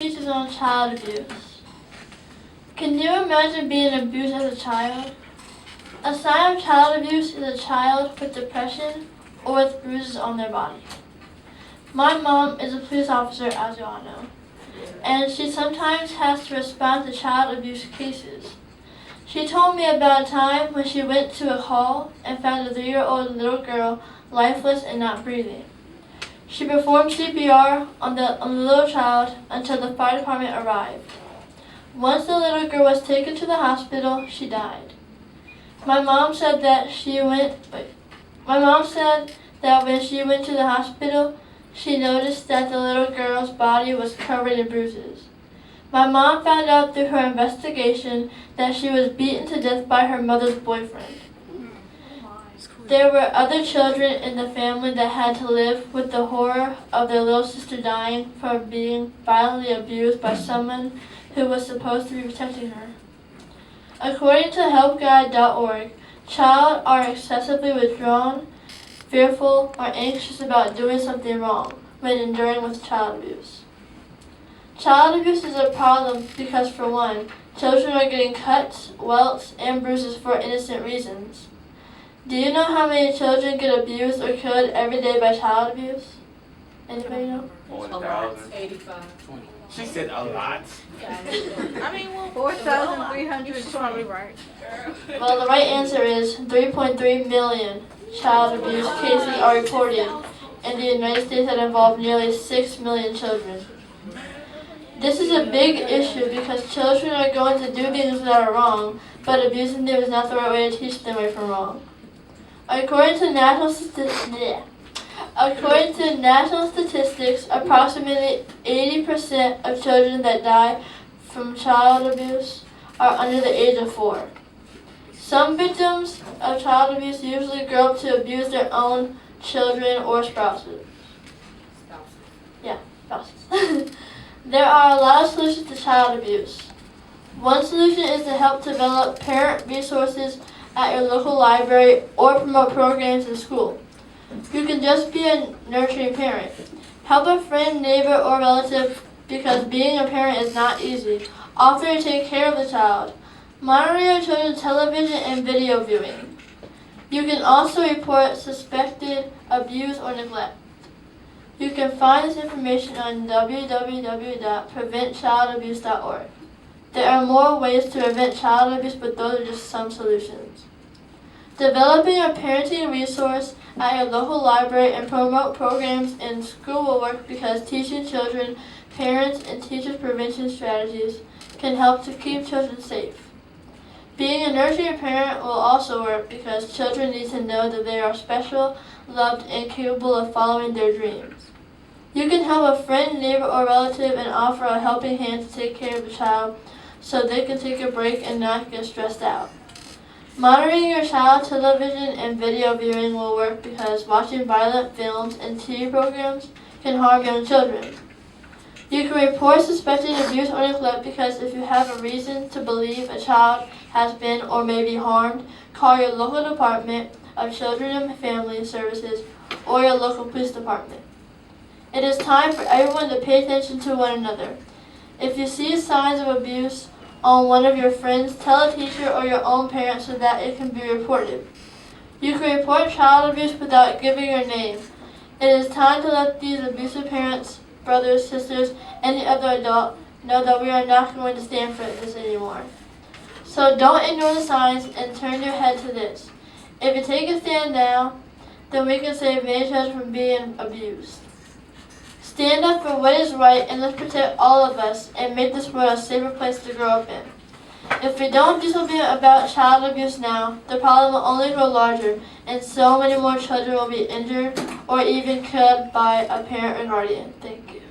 Speeches on child abuse. Can you imagine being abused as a child? A sign of child abuse is a child with depression or with bruises on their body. My mom is a police officer, as you all know, and she sometimes has to respond to child abuse cases. She told me about a time when she went to a call and found a 3-year-old little girl lifeless and not breathing. She performed CPR on the little child until the fire department arrived. Once the little girl was taken to the hospital, she died. My mom said that when she went to the hospital, she noticed that the little girl's body was covered in bruises. My mom found out through her investigation that she was beaten to death by her mother's boyfriend. There were other children in the family that had to live with the horror of their little sister dying from being violently abused by someone who was supposed to be protecting her. According to helpguide.org, children are excessively withdrawn, fearful, or anxious about doing something wrong when enduring with child abuse. Child abuse is a problem because, for one, children are getting cuts, welts, and bruises for innocent reasons. Do you know how many children get abused or killed every day by child abuse? Anybody know? 1,000. 85. She said a lot. I mean, well, 4,300 She's probably right. Well, the right answer is 3.3 million child abuse cases are reported in the United States that involve nearly 6 million children. This is a big issue because children are going to do things that are wrong, but abusing them is not the right way to teach them right from wrong. According to national statistics, approximately 80% of children that die from child abuse are under the age of 4. Some victims of child abuse usually grow up to abuse their own children or spouses. Spouses. There are a lot of solutions to child abuse. One solution is to help develop parent resources at your local library or promote programs in school. You can just be a nurturing parent. Help a friend, neighbor, or relative because being a parent is not easy. Offer to take care of the child. Monitor your children's television and video viewing. You can also report suspected abuse or neglect. You can find this information on www.preventchildabuse.org. There are more ways to prevent child abuse, but those are just some solutions. Developing a parenting resource at your local library and promote programs in school will work because teaching children, parents, and teachers prevention strategies can help to keep children safe. Being a nurturing parent will also work because children need to know that they are special, loved, and capable of following their dreams. You can help a friend, neighbor, or relative and offer a helping hand to take care of the child so they can take a break and not get stressed out. Monitoring your child's television and video viewing will work because watching violent films and TV programs can harm young children. You can report suspected abuse or neglect because if you have a reason to believe a child has been or may be harmed, call your local Department of Children and Family Services or your local police department. It is time for everyone to pay attention to one another. If you see signs of abuse on one of your friends, tell a teacher or your own parent so that it can be reported. You can report child abuse without giving your name. It is time to let these abusive parents, brothers, sisters, any other adult know that we are not going to stand for this anymore. So don't ignore the signs and turn your head to this. If you take a stand now, then we can save many children from being abused. Stand up for what is right and let's protect all of us and make this world a safer place to grow up in. If we don't do something about child abuse now, the problem will only grow larger and so many more children will be injured or even killed by a parent or guardian. Thank you.